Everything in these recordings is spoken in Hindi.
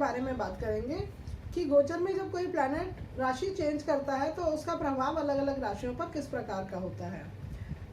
बारे में बात करेंगे कि गोचर में जब कोई प्लैनेट राशि चेंज करता है तो उसका प्रभाव अलग अलग राशियों पर किस प्रकार का होता है।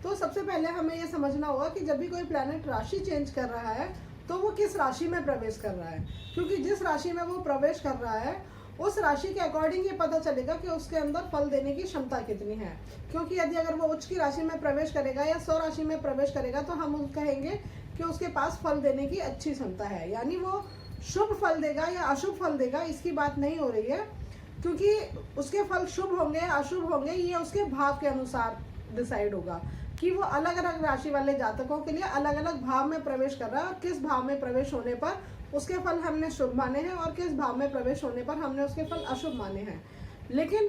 तो सबसे पहले हमें ये समझना होगा कि जब भी कोई प्लैनेट राशि चेंज कर रहा है तो वो किस राशि में प्रवेश कर रहा है, क्योंकि जिस राशि में वो प्रवेश कर रहा है उस राशि के अकॉर्डिंग ये पता चलेगा कि उसके अंदर फल देने की क्षमता कितनी है। क्योंकि यदि अगर वो उच्च की राशि में प्रवेश करेगा या स्व राशि में प्रवेश करेगा तो हम कहेंगे कि उसके पास फल देने की अच्छी क्षमता है, यानी वो शुभ फल देगा या अशुभ फल देगा इसकी बात नहीं हो रही है, क्योंकि उसके फल शुभ होंगे अशुभ होंगे ये उसके भाव के अनुसार डिसाइड होगा कि वो अलग अलग राशि वाले जातकों के लिए अलग अलग भाव में प्रवेश कर रहा है और किस भाव में प्रवेश होने पर उसके फल हमने शुभ माने हैं और किस भाव में प्रवेश होने पर हमने उसके फल अशुभ माने हैं। लेकिन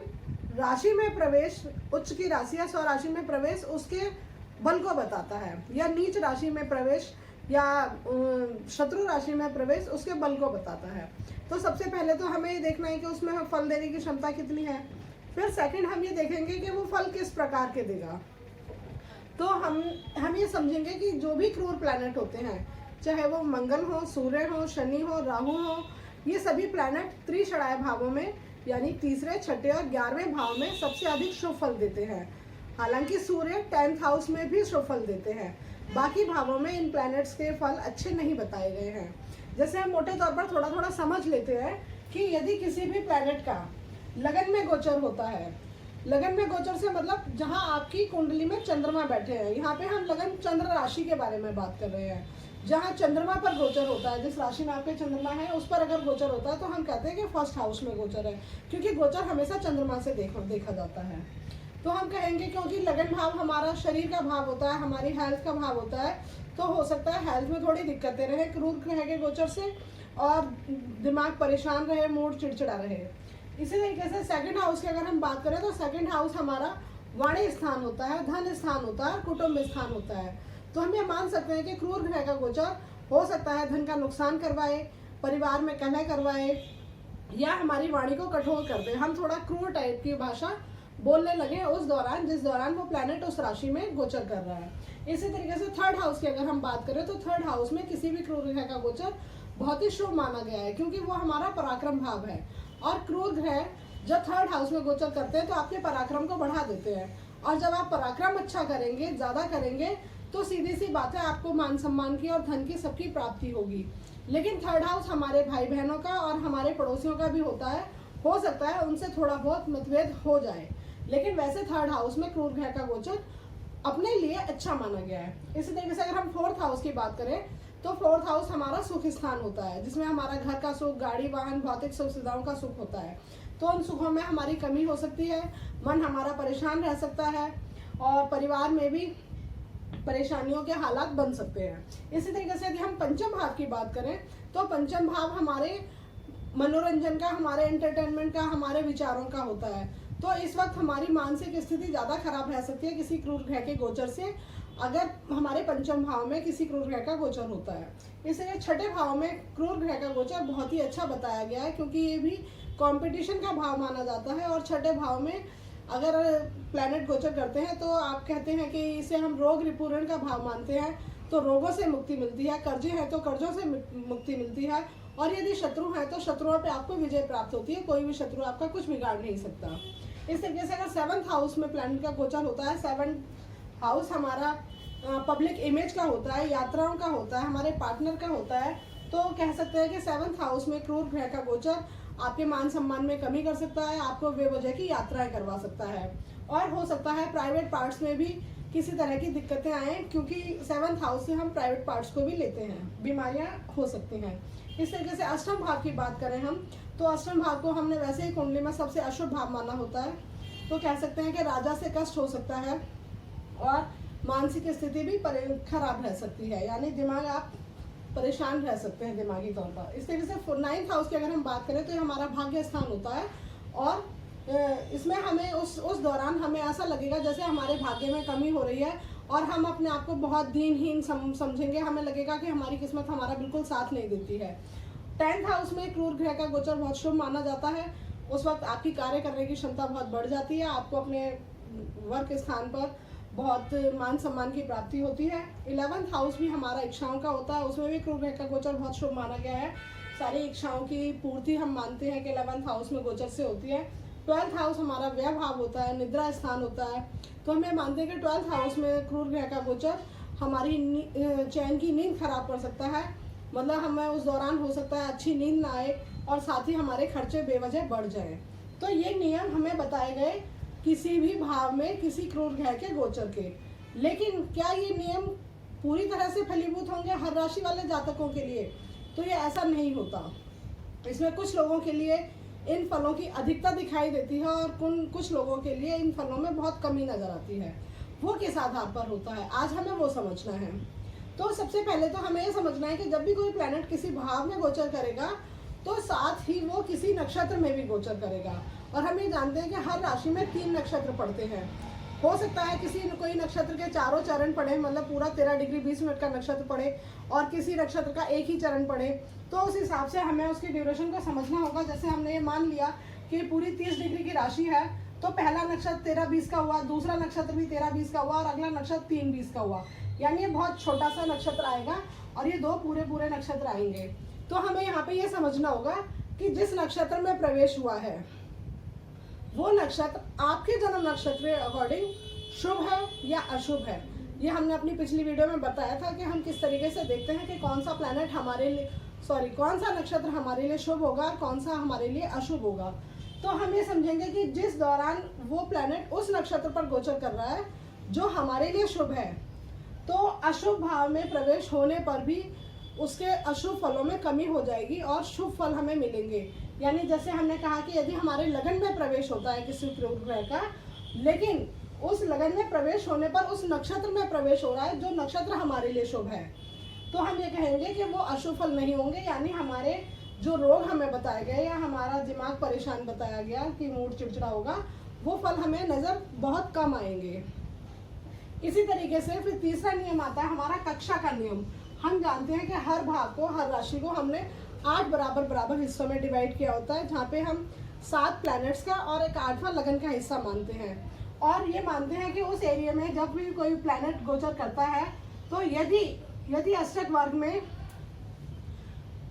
राशि में प्रवेश, उच्च की राशि या स्व राशि में प्रवेश उसके बल को बताता है, या नीच राशि में प्रवेश या शत्रु राशि में प्रवेश उसके बल को बताता है। तो सबसे पहले तो हमें ये देखना है कि उसमें फल देने की क्षमता कितनी है। फिर सेकंड हम ये देखेंगे कि वो फल किस प्रकार के देगा। तो हम ये समझेंगे कि जो भी क्रूर प्लैनेट होते हैं, चाहे वो मंगल हो, सूर्य हो, शनि हो, राहु हो, ये सभी प्लैनेट त्रिषणाय भावों में यानी तीसरे, छठे और 11वें भाव में सबसे अधिक शुभ फल देते हैं। हालांकि सूर्य 10th हाउस में भी शुभ फल देते हैं, बाकी भावों में इन प्लैनेट्स के फल अच्छे नहीं बताए गए हैं। जैसे हम मोटे तौर पर थोड़ा थोड़ा समझ लेते हैं कि यदि किसी भी प्लैनेट का लगन में गोचर होता है, लगन में गोचर से मतलब जहां आपकी कुंडली में चंद्रमा बैठे हैं, यहाँ पे हम लगन चंद्र राशि के बारे में बात कर रहे हैं। जहाँ चंद्रमा पर गोचर होता है, जिस राशि में आपके चंद्रमा है उस पर अगर गोचर होता है तो हम कहते हैं कि फर्स्ट हाउस में गोचर है, क्योंकि गोचर हमेशा चंद्रमा से देखा जाता है। तो हम कहेंगे क्योंकि लगन भाव हमारा शरीर का भाव होता है, हमारी हेल्थ का भाव होता है, तो हो सकता है हेल्थ में थोड़ी दिक्कतें रहे क्रूर ग्रह के गोचर से और दिमाग परेशान रहे, मूड चिड़चिड़ा रहे। इसी तरीके से सेकंड हाउस की अगर हम बात करें तो सेकंड हाउस हमारा वाणी स्थान होता है, धन स्थान होता है, कुटुंब स्थान होता है। तो हम ये मान सकते हैं कि क्रूर ग्रह का गोचर हो सकता है धन का नुकसान करवाए, परिवार में कलह करवाए या हमारी वाणी को कठोर कर दे, हम थोड़ा क्रूर टाइप की भाषा बोलने लगे उस दौरान जिस दौरान वो प्लैनेट उस राशि में गोचर कर रहा है। इसी तरीके से थर्ड हाउस की अगर हम बात करें तो थर्ड हाउस में किसी भी क्रूर ग्रह का गोचर बहुत ही शुभ माना गया है, क्योंकि वो हमारा पराक्रम भाव है और क्रूर ग्रह जब थर्ड हाउस में गोचर करते हैं तो आपके पराक्रम को बढ़ा देते हैं, और जब आप पराक्रम अच्छा करेंगे, ज्यादा करेंगे, तो सीधी सी बात है आपको मान सम्मान की और धन की सबकी प्राप्ति होगी। लेकिन थर्ड हाउस हमारे भाई बहनों का और हमारे पड़ोसियों का भी होता है, हो सकता है उनसे थोड़ा बहुत मतभेद हो जाए, लेकिन वैसे थर्ड हाउस में क्रूर ग्रह का गोचर अपने लिए अच्छा माना गया है। इसी तरीके से अगर हम फोर्थ हाउस की बात करें तो फोर्थ हाउस हमारा सुख स्थान होता है, जिसमें हमारा घर का सुख, गाड़ी वाहन, भौतिक सुख सुविधाओं का सुख होता है। तो उन सुखों में हमारी कमी हो सकती है, मन हमारा परेशान रह सकता है और परिवार में भी परेशानियों के हालात बन सकते हैं। इसी तरीके से यदि हम पंचम भाव की बात करें तो पंचम भाव हमारे मनोरंजन का, हमारे एंटरटेनमेंट का, हमारे विचारों का होता है। तो इस वक्त हमारी मानसिक स्थिति ज्यादा खराब रह सकती है किसी क्रूर ग्रह के गोचर से, अगर हमारे पंचम भाव में किसी क्रूर ग्रह का गोचर होता है। इसलिए छठे भाव में क्रूर ग्रह का गोचर बहुत ही अच्छा बताया गया है, क्योंकि ये भी कंपटीशन का भाव माना जाता है। और छठे भाव में अगर प्लैनेट गोचर करते हैं तो आप कहते हैं कि इसे हम रोग रिपूरण का भाव मानते हैं, तो रोगों से मुक्ति मिलती है, कर्जे हैं तो कर्जों से मुक्ति मिलती है, और यदि शत्रु हैं तो शत्रुओं पे आपको विजय प्राप्त होती है, कोई भी शत्रु आपका कुछ बिगाड़ नहीं सकता। इस तरीके से अगर 7th हाउस में प्लैनेट का गोचर होता है, 7th हाउस हमारा पब्लिक इमेज का होता है, यात्राओं का होता है, हमारे पार्टनर का होता है, तो कह सकते हैं कि 7th हाउस में क्रूर ग्रह का गोचर आपके मान सम्मान में कमी कर सकता है, आपको बेवजह की यात्राएं करवा सकता है, और हो सकता है प्राइवेट पार्ट्स में भी किसी तरह की दिक्कतें आए, क्योंकि 7th हाउस से हम प्राइवेट पार्ट्स को भी लेते हैं, बीमारियां हो सकती हैं। इस तरीके से अष्टम भाव की बात करें हम तो अष्टम भाव को हमने वैसे ही कुंडली में सबसे अशुभ भाव माना होता है, तो कह सकते हैं कि राजा से कष्ट हो सकता है और मानसिक स्थिति भी खराब रह सकती है, यानी दिमाग आप परेशान रह सकते हैं दिमागी तौर पर। इस तरीके से 9th हाउस की अगर हम बात करें तो ये हमारा भाग्य स्थान होता है, और इसमें हमें उस दौरान हमें ऐसा लगेगा जैसे हमारे भाग्य में कमी हो रही है और हम अपने आप को बहुत दीनहीन समझेंगे, हमें लगेगा कि हमारी किस्मत हमारा बिल्कुल साथ नहीं देती है। 10th हाउस में क्रूर ग्रह का गोचर बहुत शुभ माना जाता है, उस वक्त आपकी कार्य करने की क्षमता बहुत बढ़ जाती है, आपको अपने वर्क स्थान पर बहुत मान सम्मान की प्राप्ति होती है। 11th हाउस भी हमारा इच्छाओं का होता है, उसमें भी क्रूर ग्रह का गोचर बहुत शुभ माना गया है। सारी इच्छाओं की पूर्ति हम मानते हैं कि 11th हाउस में गोचर से होती है। 12th हाउस हमारा व्यय भाव होता है, निद्रा स्थान होता है। तो हम ये मानते हैं कि 12th हाउस में क्रूर ग्रह का गोचर हमारी चैन की नींद खराब कर सकता है। मतलब हमें उस दौरान हो सकता है अच्छी नींद ना आए और साथ ही हमारे खर्चे बेवजह बढ़ जाएं। तो ये नियम हमें बताए गए किसी भी भाव में किसी क्रूर ग्रह के गोचर के। लेकिन क्या ये नियम पूरी तरह से फलीभूत होंगे हर राशि वाले जातकों के लिए? तो ये ऐसा नहीं होता। इसमें कुछ लोगों के लिए इन फलों की अधिकता दिखाई देती है और कुछ लोगों के लिए इन फलों में बहुत कमी नजर आती है। वो किस आधार पर होता है, आज हमें वो समझना है। तो सबसे पहले तो हमें ये समझना है कि जब भी कोई प्लैनेट किसी भाव में गोचर करेगा तो साथ ही वो किसी नक्षत्र में भी गोचर करेगा। और हम ये जानते हैं कि हर राशि में 3 नक्षत्र पड़ते हैं। हो सकता है किसी कोई नक्षत्र के चारों चरण पड़े, मतलब पूरा 13 डिग्री 20 मिनट का नक्षत्र पड़े, और किसी नक्षत्र का एक ही चरण पड़े। तो उस हिसाब से हमें उसकी ड्यूरेशन को समझना होगा। जैसे हमने ये मान लिया कि पूरी 30 डिग्री की राशि है, तो पहला नक्षत्र 13-20 का हुआ, दूसरा नक्षत्र भी 13-20 का हुआ और अगला नक्षत्र 3-20 का हुआ। यानी ये बहुत छोटा सा नक्षत्र आएगा और ये 2 पूरे नक्षत्र आएंगे। तो हमें यहाँ पे ये समझना होगा कि जिस नक्षत्र में प्रवेश हुआ है वो नक्षत्र आपके जन्म नक्षत्र के अकॉर्डिंग शुभ है या अशुभ है। ये हमने अपनी पिछली वीडियो में बताया था कि हम किस तरीके से देखते हैं कि कौन सा प्लैनेट हमारे लिए कौन सा नक्षत्र हमारे लिए शुभ होगा और कौन सा हमारे लिए अशुभ होगा। तो हम ये समझेंगे कि जिस दौरान वो प्लैनेट उस नक्षत्र पर गोचर कर रहा है जो हमारे लिए शुभ है, तो अशुभ भाव में प्रवेश होने पर भी उसके अशुभ फलों में कमी हो जाएगी और शुभ फल हमें मिलेंगे। यानी जैसे हमने कहा कि यदि हमारे लगन में प्रवेश होता है किसी ग्रह का, लेकिन उस लगन में प्रवेश होने पर उस नक्षत्र में प्रवेश हो रहा है जो नक्षत्र हमारे लिए शुभ है, तो हम ये कहेंगे कि वो अशुभ फल नहीं होंगे। यानी हमारे जो रोग हमें बताए गए या हमारा दिमाग परेशान बताया गया कि मूड चिड़चिड़ा होगा, वो फल हमें नजर बहुत कम आएंगे। इसी तरीके से फिर तीसरा नियम आता है हमारा कक्षा का नियम। हम जानते हैं कि हर भाव को, हर राशि को हमने 8 बराबर हिस्सों में डिवाइड किया होता है, जहाँ पे हम 7 प्लैनेट्स का और एक 8वां लगन का हिस्सा मानते हैं। और ये मानते हैं कि उस एरिया में जब भी कोई प्लैनेट गोचर करता है तो यदि अष्टक वर्ग में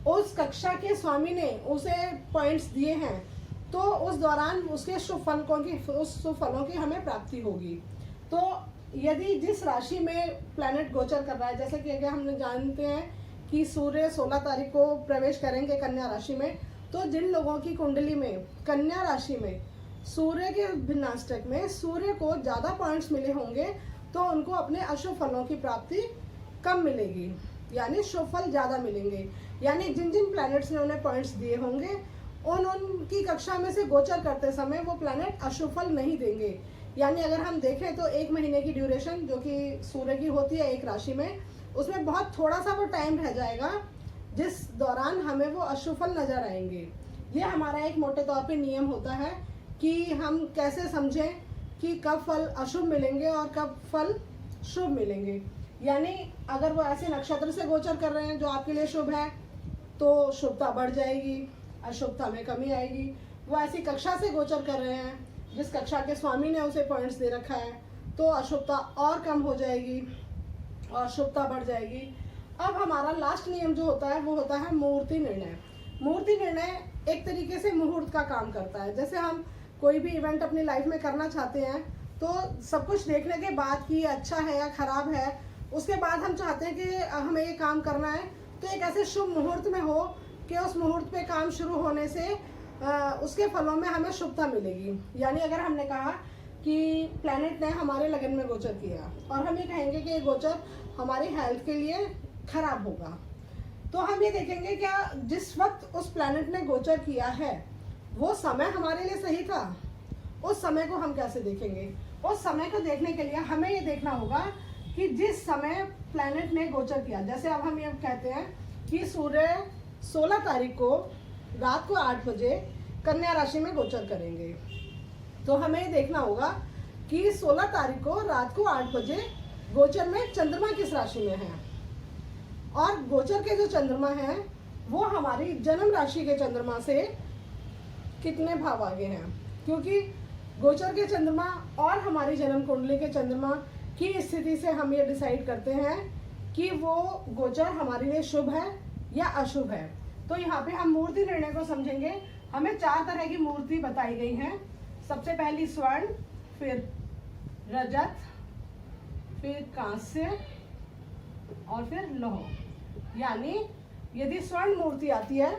उस कक्षा के स्वामी ने उसे पॉइंट्स दिए हैं तो उस दौरान उसके शुभ फलों की हमें प्राप्ति होगी। तो यदि जिस राशि में प्लैनेट गोचर कर रहा है, जैसे कि अगर हम जानते हैं कि सूर्य 16 तारीख को प्रवेश करेंगे कन्या राशि में, तो जिन लोगों की कुंडली में कन्या राशि में सूर्य के भिन्नाष्टक में सूर्य को ज़्यादा पॉइंट्स मिले होंगे तो उनको अपने अशुभ फलों की प्राप्ति कम मिलेगी, यानी शुभ फल ज़्यादा मिलेंगे। यानी जिन जिन प्लैनेट्स ने उन्हें पॉइंट्स दिए होंगे उनकी कक्षा में से गोचर करते समय वो प्लैनेट अशुभ फल नहीं देंगे। यानी अगर हम देखें तो 1 महीने की ड्यूरेशन जो कि सूर्य की होती है एक राशि में, उसमें बहुत थोड़ा सा वो टाइम रह जाएगा जिस दौरान हमें वो अशुभ फल नजर आएंगे। ये हमारा एक मोटे तौर पे नियम होता है कि हम कैसे समझें कि कब फल अशुभ मिलेंगे और कब फल शुभ मिलेंगे। यानी अगर वो ऐसे नक्षत्र से गोचर कर रहे हैं जो आपके लिए शुभ है तो शुभता बढ़ जाएगी, अशुभता में कमी आएगी। वो ऐसी कक्षा से गोचर कर रहे हैं जिस कक्षा के स्वामी ने उसे पॉइंट्स दे रखा है तो अशुभता और कम हो जाएगी और शुभता बढ़ जाएगी। अब हमारा लास्ट नियम जो होता है वो होता है मुहूर्ती निर्णय। मुहूर्ती निर्णय एक तरीके से मुहूर्त का काम करता है। जैसे हम कोई भी इवेंट अपनी लाइफ में करना चाहते हैं तो सब कुछ देखने के बाद कि अच्छा है या खराब है, उसके बाद हम चाहते हैं कि हमें ये काम करना है, तो एक ऐसे शुभ मुहूर्त में हो कि उस मुहूर्त पे काम शुरू होने से उसके फलों में हमें शुभता मिलेगी। यानी अगर हमने कहा कि प्लैनेट ने हमारे लगन में गोचर किया और हम ये कहेंगे कि ये गोचर हमारी हेल्थ के लिए खराब होगा, तो हम ये देखेंगे क्या जिस वक्त उस प्लैनेट ने गोचर किया है वो समय हमारे लिए सही था। उस समय को हम कैसे देखेंगे? उस समय को देखने के लिए हमें ये देखना होगा कि जिस समय प्लैनेट ने गोचर किया, जैसे अब हम ये कहते हैं कि सूर्य 16 तारीख को रात को 8 बजे कन्या राशि में गोचर करेंगे, तो हमें ये देखना होगा कि 16 तारीख को रात को 8 बजे गोचर में चंद्रमा किस राशि में है, और गोचर के जो चंद्रमा हैं वो हमारी जन्म राशि के चंद्रमा से कितने भाव आगे हैं। क्योंकि गोचर के चंद्रमा और हमारी जन्म कुंडली के चंद्रमा की स्थिति से हम ये डिसाइड करते हैं कि वो गोचर हमारे लिए शुभ है या अशुभ है। तो यहाँ पे हम मूर्ति निर्णय को समझेंगे। हमें 4 तरह की मूर्ति बताई गई हैं। सबसे पहली स्वर्ण, फिर रजत, फिर कांस्य और फिर लौह। यानी यदि स्वर्ण मूर्ति आती है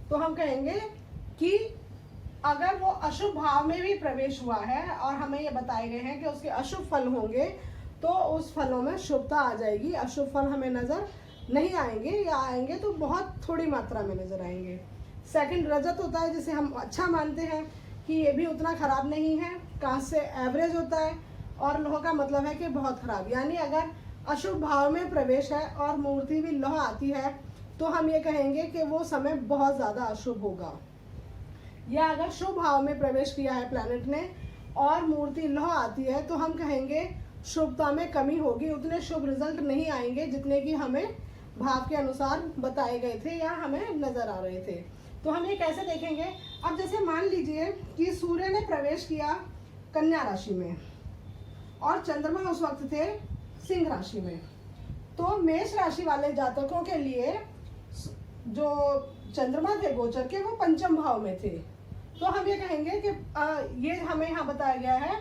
तो हम कहेंगे कि अगर वो अशुभ भाव में भी प्रवेश हुआ है और हमें ये बताए गए हैं कि उसके अशुभ फल होंगे, तो उस फलों में शुभता आ जाएगी। अशुभ फल हमें नजर नहीं आएंगे, या आएंगे तो बहुत थोड़ी मात्रा में नजर आएंगे। सेकंड रजत होता है, जिसे हम अच्छा मानते हैं कि ये भी उतना खराब नहीं है। कांस्य एवरेज होता है और लौह का मतलब है कि बहुत खराब। यानी अगर अशुभ भाव में प्रवेश है और मूर्ति भी लौह आती है तो हम ये कहेंगे कि वो समय बहुत ज़्यादा अशुभ होगा। या अगर शुभ भाव में प्रवेश किया है प्लैनेट ने और मूर्ति लौह आती है तो हम कहेंगे शुभता में कमी होगी, उतने शुभ रिजल्ट नहीं आएंगे जितने कि हमें भाव के अनुसार बताए गए थे या हमें नजर आ रहे थे। तो हम ये कैसे देखेंगे? अब जैसे मान लीजिए कि सूर्य ने प्रवेश किया कन्या राशि में और चंद्रमा उस वक्त थे सिंह राशि में, तो मेष राशि वाले जातकों के लिए जो चंद्रमा थे गोचर के वो पंचम भाव में थे। तो हम ये कहेंगे कि ये हमें यहाँ बताया गया है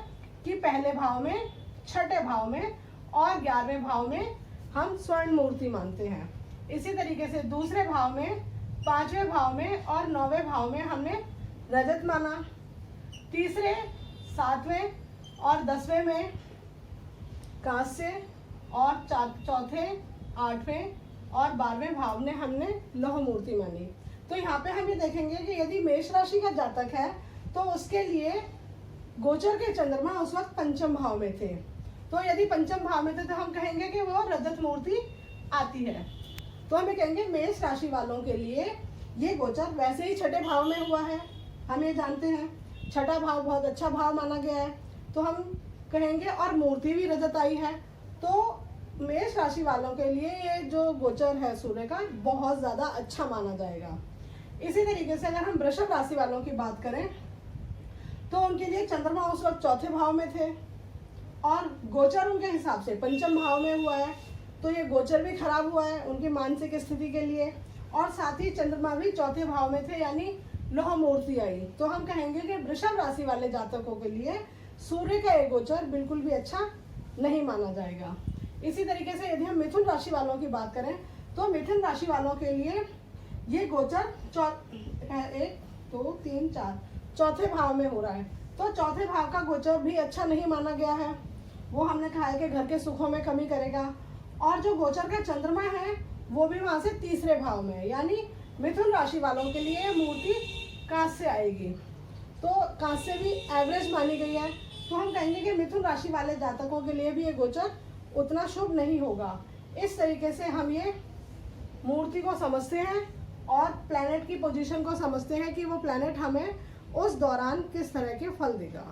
कि पहले भाव में, छठे भाव में और 11वें भाव में हम स्वर्ण मूर्ति मानते हैं। इसी तरीके से दूसरे भाव में, 5वें भाव में और 9वें भाव में हमने रजत माना। तीसरे, 7वें और 10वें में कांस्य और चौथे, 8वें और 12वें भाव में हमने लौह मूर्ति मानी। तो यहाँ पे हम ये देखेंगे कि यदि मेष राशि का जातक है तो उसके लिए गोचर के चंद्रमा उस वक्त पंचम भाव में थे। तो यदि पंचम भाव में थे तो हम कहेंगे कि वो रजत मूर्ति आती है। तो हम ये कहेंगे मेष राशि वालों के लिए ये गोचर वैसे ही छठे भाव में हुआ है, हम ये जानते हैं। छठा भाव बहुत अच्छा भाव माना गया है, तो हम कहेंगे और मूर्ति भी रजत आई है, तो मेष राशि वालों के लिए ये जो गोचर है सूर्य का बहुत ज़्यादा अच्छा माना जाएगा। इसी तरीके से अगर हम वृषभ राशि वालों की बात करें तो उनके लिए चंद्रमा उस वक्त चौथे भाव में थे और गोचर उनके हिसाब से पंचम भाव में हुआ है, तो ये गोचर भी खराब हुआ है उनकी मानसिक स्थिति के लिए। और साथ ही चंद्रमा भी चौथे भाव में थे, यानी लौह मूर्ति आई। तो हम कहेंगे कि वृषभ राशि वाले जातकों के लिए सूर्य का ये गोचर बिल्कुल भी अच्छा नहीं माना जाएगा। इसी तरीके से यदि हम मिथुन राशि वालों की बात करें तो मिथुन राशि वालों के लिए ये गोचर 1, 2, 3, 4 चौथे भाव में हो रहा है। तो चौथे भाव का गोचर भी अच्छा नहीं माना गया है। वो हमने कहा है कि घर के सुखों में कमी करेगा। और जो गोचर का चंद्रमा है वो भी वहाँ से तीसरे भाव में है, यानी मिथुन राशि वालों के लिए मूर्ति कांस्य आएगी। तो कांस्य भी एवरेज मानी गई है, तो हम कहेंगे कि मिथुन राशि वाले जातकों के लिए भी ये गोचर उतना शुभ नहीं होगा। इस तरीके से हम ये मूर्ति को समझते हैं और प्लैनेट की पोजीशन को समझते हैं कि वो प्लैनेट हमें उस दौरान किस तरह के फल देगा।